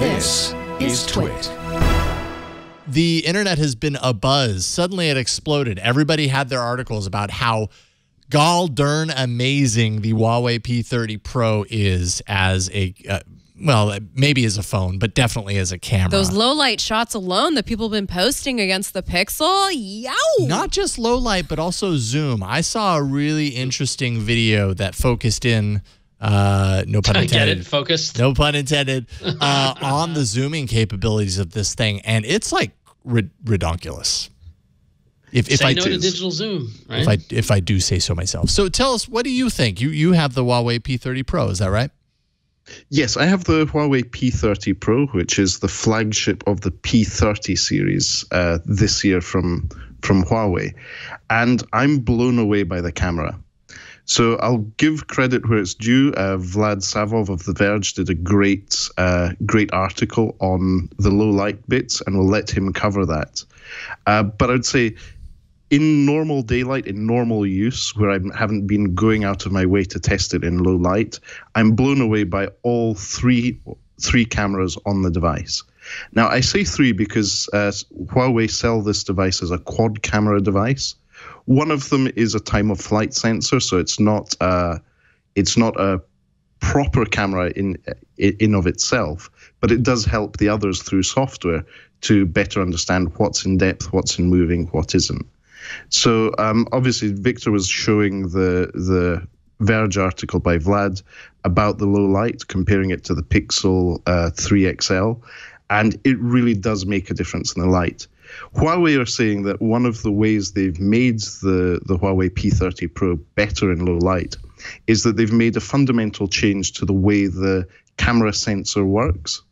This is Twit. The internet has been abuzz. Suddenly it exploded. Everybody had their articles about how gall darn amazing the Huawei P30 Pro is as a, well, maybe as a phone, but definitely as a camera. Those low light shots alone that people have been posting against the Pixel, yow! Not just low light, but also zoom. I saw a really interesting video that focused in, no pun intended. Get it? Focused? No pun intended. On the zooming capabilities of this thing, and it's like redonkulous. Say no to digital zoom, right? If I do say so myself. So tell us, what do you think? You have the Huawei P30 Pro, is that right? Yes, I have the Huawei P30 Pro, which is the flagship of the P30 series this year from Huawei, and I'm blown away by the camera. So I'll give credit where it's due. Vlad Savov of The Verge did a great article on the low light bits, and we'll let him cover that. But I would say, in normal daylight, in normal use, where I haven't been going out of my way to test it in low light, I'm blown away by all three cameras on the device. Now, I say three because Huawei sell this device as a quad camera device. One of them is a time of flight sensor, so it's not a proper camera in of itself, but it does help the others through software to better understand what's in depth, what's in moving, what isn't. So obviously Victor was showing the Verge article by Vlad about the low light, comparing it to the Pixel 3 XL, and it really does make a difference in the light. Huawei are saying that one of the ways they've made the Huawei P30 Pro better in low light is that they've made a fundamental change to the way the camera sensor works.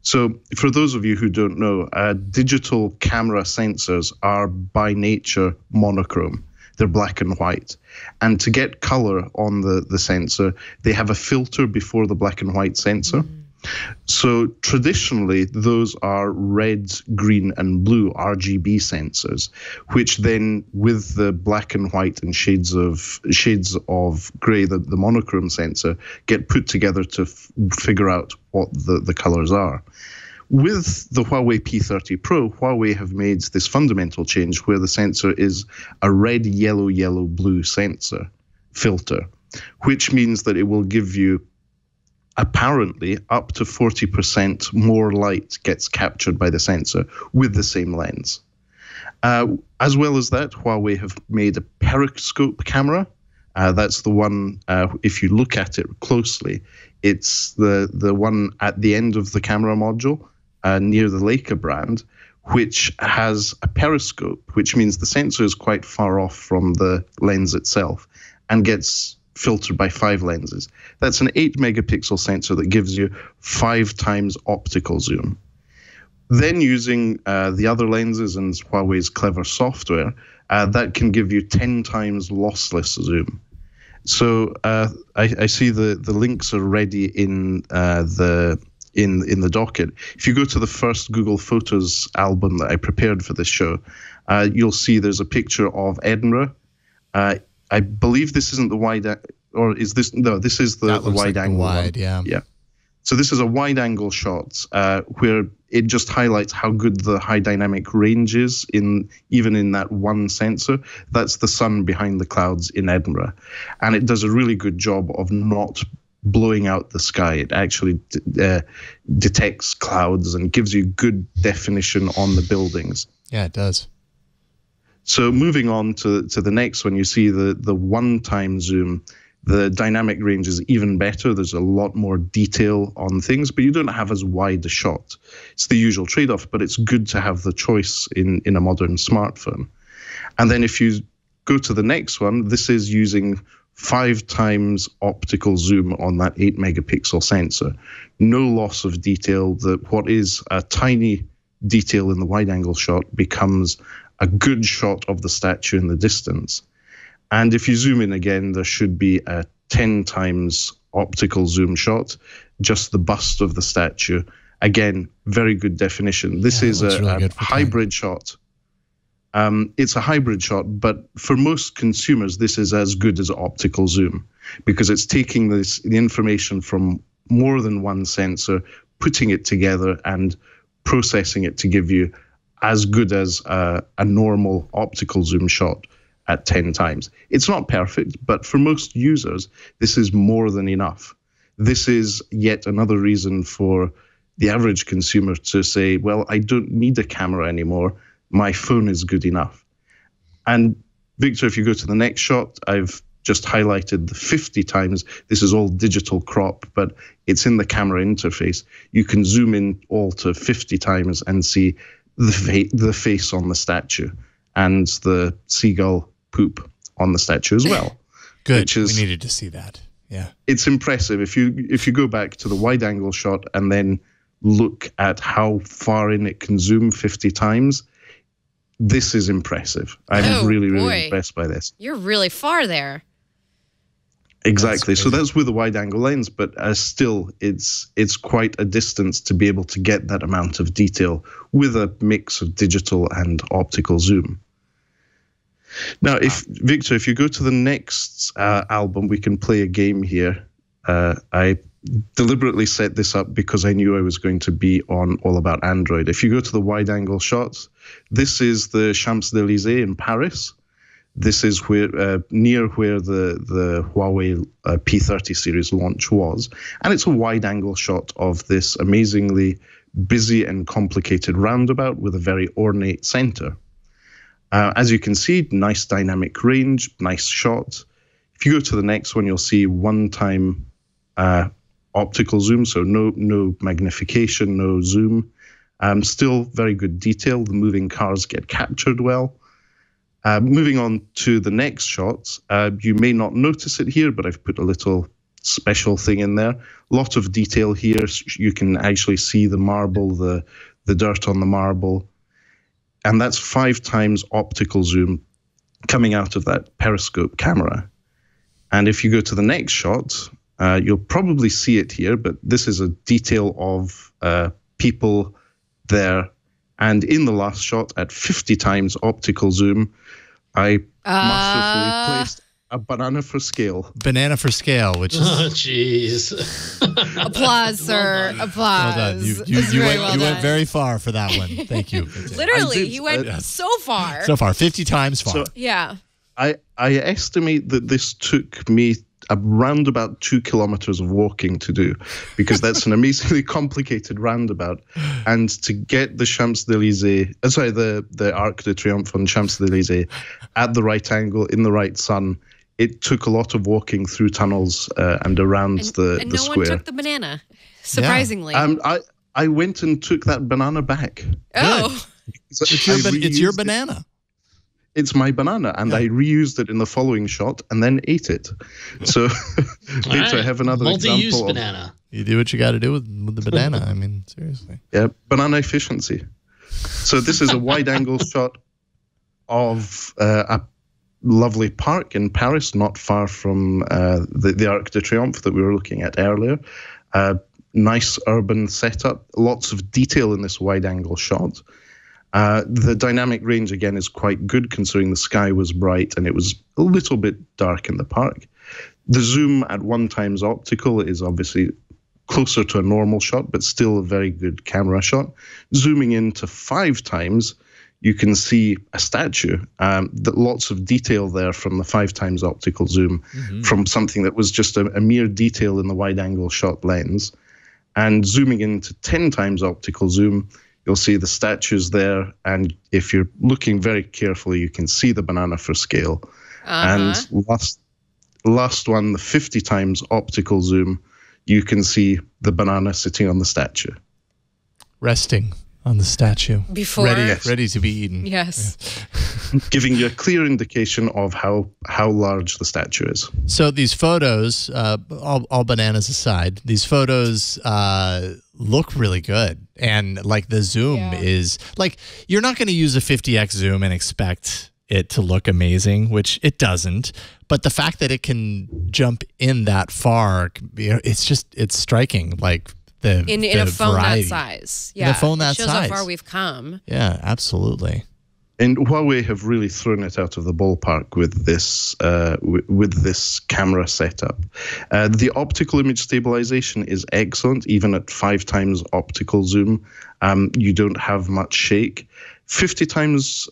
So for those of you who don't know, digital camera sensors are by nature monochrome. They're black and white. And to get color on the sensor, they have a filter before the black and white sensor. So traditionally, those are red, green, and blue RGB sensors, which then, with the black and white and shades of gray, the monochrome sensor, get put together to figure out what the colors are. With the Huawei P30 Pro, Huawei have made this fundamental change where the sensor is a red, yellow, yellow, blue sensor filter, which means that it will give you apparently up to 40% more light gets captured by the sensor with the same lens. As well as that, Huawei have made a periscope camera. That's the one, if you look at it closely, it's the one at the end of the camera module near the Leica brand, which has a periscope, which means the sensor is quite far off from the lens itself and gets filtered by 5 lenses. That's an 8 megapixel sensor that gives you 5 times optical zoom. Then using the other lenses and Huawei's clever software, that can give you 10 times lossless zoom. So I see the links are ready in the docket. If you go to the first Google Photos album that I prepared for this show, you'll see there's a picture of Edinburgh. I believe this isn't the wide, or is this? No, this is the wide angle one. Yeah. So this is a wide angle shot where it just highlights how good the high dynamic range is even in that one sensor. That's the sun behind the clouds in Edinburgh, and it does a really good job of not blowing out the sky. It actually detects clouds and gives you good definition on the buildings. Yeah, it does. So moving on to the next one, you see the one-time zoom. The dynamic range is even better. There's a lot more detail on things, but you don't have as wide a shot. It's the usual trade-off, but it's good to have the choice in a modern smartphone. And then if you go to the next one, this is using 5 times optical zoom on that 8 megapixel sensor. No loss of detail. What is a tiny detail in the wide-angle shot becomes a good shot of the statue in the distance. And if you zoom in again, there should be a 10 times optical zoom shot, just the bust of the statue. Again, very good definition. This is a hybrid shot. It's a hybrid shot, but for most consumers, this is as good as optical zoom because it's taking the information from more than one sensor, putting it together and processing it to give you as good as a normal optical zoom shot at 10 times. It's not perfect, but for most users, this is more than enough. This is yet another reason for the average consumer to say, well, I don't need a camera anymore. My phone is good enough. And Victor, if you go to the next shot, I've just highlighted the 50 times. This is all digital crop, but it's in the camera interface. You can zoom in all to 50 times and see the face on the statue and the seagull poop on the statue as well. Good. We needed to see that. Yeah. It's impressive. If you go back to the wide angle shot and then look at how far in it can zoom 50 times, this is impressive. I'm really impressed by this. You're really far there. Exactly. So that's with a wide angle lens, but still it's quite a distance to be able to get that amount of detail with a mix of digital and optical zoom. Now, Victor, if you go to the next album, we can play a game here. I deliberately set this up because I knew I was going to be on All About Android. If you go to the wide angle shots, this is the Champs-Élysées in Paris. This is where near where the Huawei P30 series launch was. And it's a wide angle shot of this amazingly busy and complicated roundabout with a very ornate center. As you can see, nice dynamic range, nice shot. If you go to the next one, you'll see one-time optical zoom, so no magnification, no zoom. Still very good detail. The moving cars get captured well. Moving on to the next shot, you may not notice it here, but I've put a little special thing in there. A lot of detail here. You can actually see the marble, the dirt on the marble. And that's 5 times optical zoom coming out of that periscope camera. And if you go to the next shot, you'll probably see it here, but this is a detail of people there. And in the last shot, at 50 times optical zoom, I masterfully placed a banana for scale. Banana for scale, which is... Oh, jeez. Applause, sir. Well applause. Well done. You went very far for that one. Thank you. Literally, you went so far. So far, 50 times far. So yeah. I estimate that this took me around about 2 kilometers of walking to do, because that's an amazingly complicated roundabout. And to get the Champs-Élysées, the Arc de Triomphe on Champs-Élysées at the right angle, in the right sun, it took a lot of walking through tunnels and around the no square. One took the banana, surprisingly. Yeah. I went and took that banana back. Oh. It's your banana. It's my banana, and I reused it in the following shot and then ate it. So, Victor, I have another multi-use example. Banana. You do what you got to do with the banana. I mean, seriously. Yeah, banana efficiency. So this is a wide-angle shot of a lovely park in Paris, not far from the Arc de Triomphe that we were looking at earlier. Nice urban setup, lots of detail in this wide-angle shot. The dynamic range, again, is quite good considering the sky was bright and it was a little bit dark in the park. The zoom at 1 times optical is obviously closer to a normal shot, but still a very good camera shot. Zooming into 5 times, you can see a statue. Lots of detail there from the 5 times optical zoom, from something that was just a mere detail in the wide-angle shot lens. And zooming into 10 times optical zoom, you'll see the statues there, and if you're looking very carefully, you can see the banana for scale. And last one, the 50 times optical zoom, you can see the banana sitting on the statue. Resting on the statue. Before. Ready to be eaten. Yes. Yeah. Giving you a clear indication of how large the statue is. So these photos, all bananas aside, these photos look really good. And like the zoom is, like, you're not going to use a 50x zoom and expect it to look amazing, which it doesn't. But the fact that it can jump in that far, it's striking. Like, in a phone variety. that size. Yeah. In a phone that size. It shows how far we've come. Yeah, absolutely. And Huawei have really thrown it out of the ballpark with this camera setup. The optical image stabilization is excellent, even at 5 times optical zoom. You don't have much shake. 50 times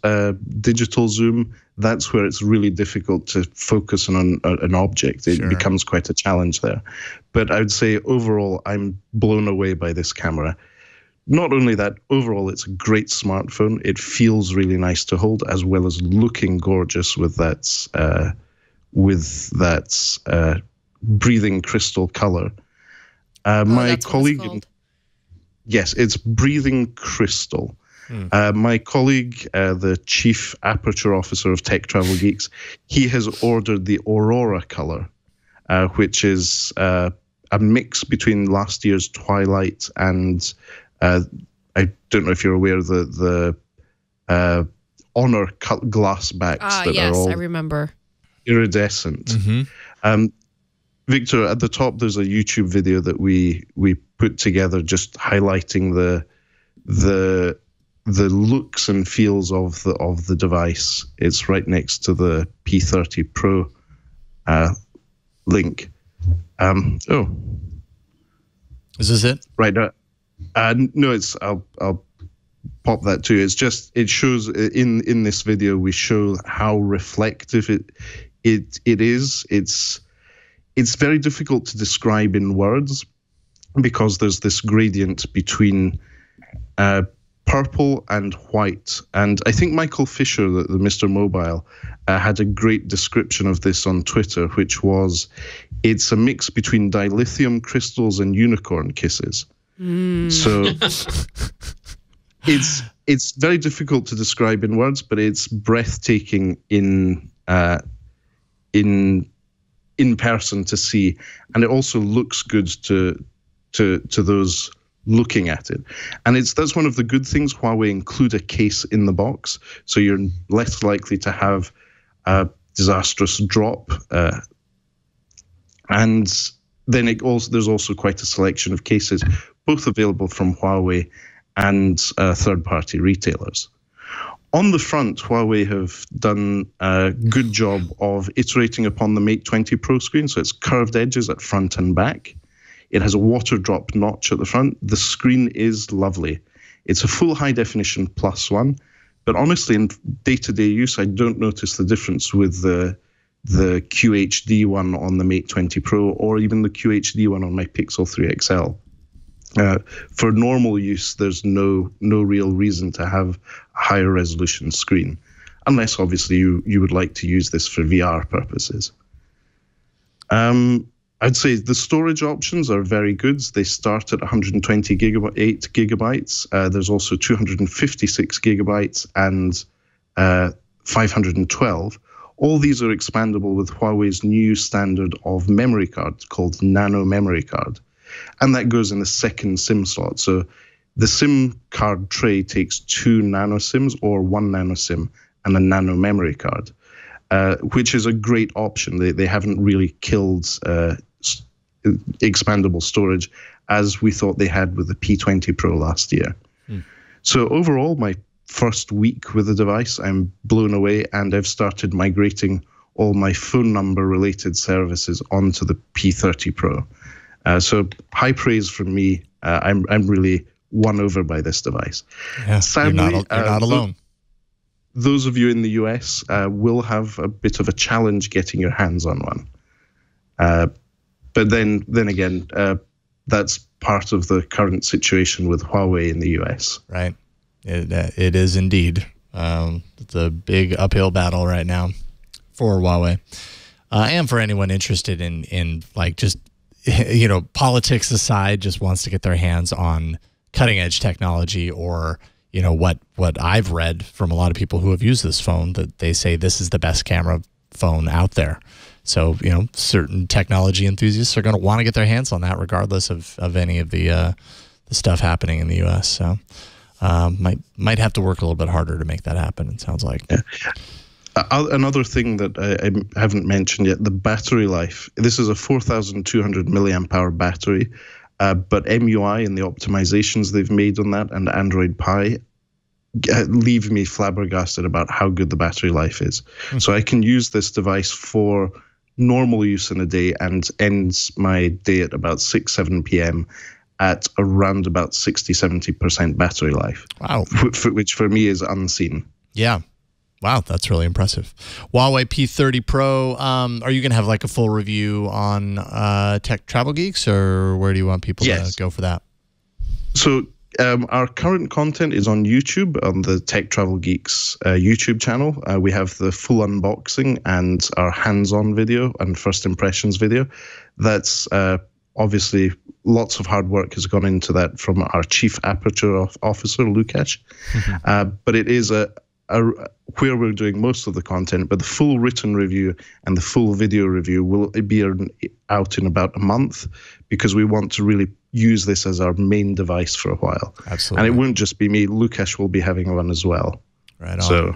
digital zoom, that's where it's really difficult to focus on an object. It becomes quite a challenge there. But I would say overall, I'm blown away by this camera. Not only that, overall, it's a great smartphone. It feels really nice to hold, as well as looking gorgeous with that breathing crystal color. My colleague, yes, it's breathing crystal. My colleague, the chief aperture officer of Tech Travel Geeks, he has ordered the Aurora color, which is a mix between last year's Twilight and I don't know if you're aware of the Honor glass backs that are all I remember. Iridescent. Victor, at the top there's a YouTube video that we put together just highlighting the looks and feels of the device. It's right next to the P30 Pro link. Is this it? Right now. No, it's I'll pop that too. It's just it shows in this video we show how reflective it is. It's very difficult to describe in words because there's this gradient between purple and white. And I think Michael Fisher, the Mr. Mobile, had a great description of this on Twitter, which was it's a mix between dilithium crystals and unicorn kisses. So it's very difficult to describe in words, but it's breathtaking in person to see, and it also looks good to those looking at it. And that's one of the good things. Huawei include a case in the box, so you're less likely to have a disastrous drop. And then there's also quite a selection of cases, both available from Huawei and third-party retailers. On the front, Huawei have done a good job of iterating upon the Mate 20 Pro screen, so it's curved edges at front and back. It has a water drop notch at the front. The screen is lovely. It's a full high-definition +1, but honestly, in day-to-day use, I don't notice the difference with the QHD one on the Mate 20 Pro or even the QHD one on my Pixel 3 XL. For normal use, there's no real reason to have a higher resolution screen, unless obviously you would like to use this for VR purposes. I'd say the storage options are very good. They start at 128 gigabytes. There's also 256 gigabytes and 512. All these are expandable with Huawei's new standard of memory card called Nano Memory Card. And that goes in the second SIM slot. So the SIM card tray takes 2 nano SIMs or 1 nano SIM and a nano memory card, which is a great option. They haven't really killed expandable storage as we thought they had with the P20 Pro last year. So overall, my first week with the device, I'm blown away, and I've started migrating all my phone number related services onto the P30 Pro. So high praise from me. I'm really won over by this device. Yeah, sadly, you're not alone. Those of you in the US will have a bit of a challenge getting your hands on one. But then again, that's part of the current situation with Huawei in the US. Right. It is indeed. It's a big uphill battle right now for Huawei, and for anyone interested in like just, politics aside, just wants to get their hands on cutting edge technology, or what I've read from a lot of people who have used this phone, that they say this is the best camera phone out there. So certain technology enthusiasts are going to want to get their hands on that, regardless of any of the stuff happening in the U.S. So might have to work a little bit harder to make that happen, it sounds like. Yeah. Another thing that I haven't mentioned yet, the battery life. This is a 4,200 milliamp hour battery, but MUI and the optimizations they've made on that and Android Pie leave me flabbergasted about how good the battery life is. So I can use this device for normal use in a day and ends my day at about 6-7 p.m. at around about 60-70% battery life. Wow. Which for me is unseen. Yeah. Wow, that's really impressive. Huawei P30 Pro, are you going to have like a full review on Tech Travel Geeks, or where do you want people to go for that? So our current content is on YouTube, on the Tech Travel Geeks YouTube channel. We have the full unboxing and our hands-on video and first impressions video. That's obviously lots of hard work has gone into that from our Chief Aperture Officer, Lukash. But it is where we're doing most of the content, but the full written review and the full video review will be out in about a month, because we want to really use this as our main device for a while. Absolutely. And it won't just be me. Lukash will be having one as well. Right on. So